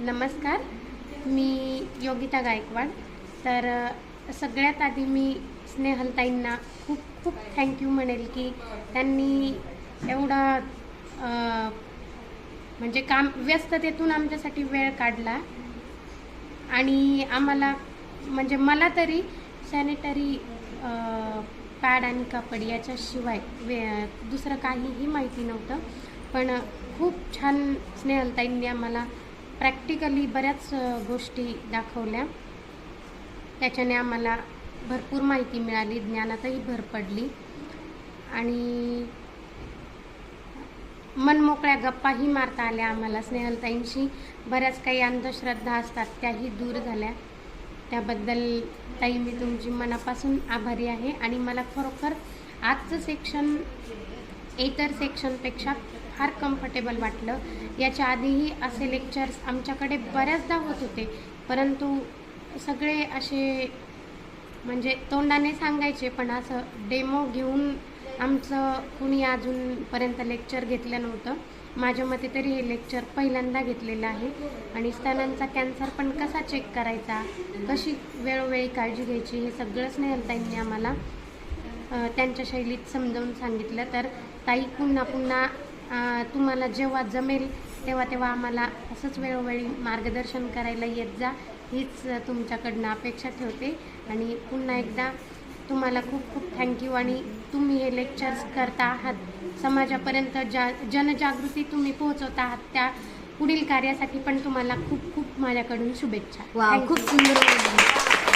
नमस्कार, मी योगिता गायकवाड. तर सगळ्यात आधी मी स्नेहलताईंना खूप खूप थँक्यू म्हणेल की त्यांनी एवढा म्हणजे काम व्यस्ततेतून आमच्यासाठी वेळ काढला आणि आम्हाला म्हणजे मला तरी सॅनिटरी पॅड आणि कापड याच्याशिवाय दुसरं काहीही माहिती नव्हतं. पण खूप छान स्नेहलताईंनी आम्हाला प्रॅक्टिकली बऱ्याच गोष्टी दाखवल्या. त्याच्याने आम्हाला भरपूर माहिती मिळाली, ज्ञानातही भर पडली आणि मनमोकळ्या गप्पाही मारता आल्या आम्हाला स्नेहलताईंशी. बऱ्याच काही अंधश्रद्धा असतात त्याही दूर झाल्या. त्याबद्दल ताई मी तुमची मनापासून आभारी आहे. आणि मला खरोखर आजचं सेक्शन इतर सेक्शनपेक्षा फार कम्फर्टेबल वाटलं. याच्या आधीही असे लेक्चर्स आमच्याकडे बऱ्याचदा होत होते, परंतु सगळे असे म्हणजे तोंडाने सांगायचे, पण असं डेमो घेऊन आमचं कुणी अजूनपर्यंत लेक्चर घेतलं नव्हतं. माझ्या मते तरी हे लेक्चर पहिल्यांदा घेतलेलं आहे. आणि स्तनांचा कॅन्सर पण कसा चेक करायचा, कशी वेळोवेळी काळजी घ्यायची, हे सगळं स्नेहलताईंनी आम्हाला त्यांच्या शैलीत समजावून सांगितलं. तर ताई, पुन्हा पुन्हा तुम्हाला जेव्हा जमेल तेव्हा आम्हाला असंच वेळोवेळी मार्गदर्शन करायला येत जा, हीच तुमच्याकडनं अपेक्षा ठेवते. आणि पुन्हा एकदा तुम्हाला खूप खूप थँक्यू. आणि तुम्ही हे लेक्चर्स करता आहात, समाजापर्यंत जनजागृती तुम्ही पोहोचवता आहात, त्या पुढील कार्यासाठी पण तुम्हाला खूप खूप माझ्याकडून शुभेच्छा. खूप सुंदर.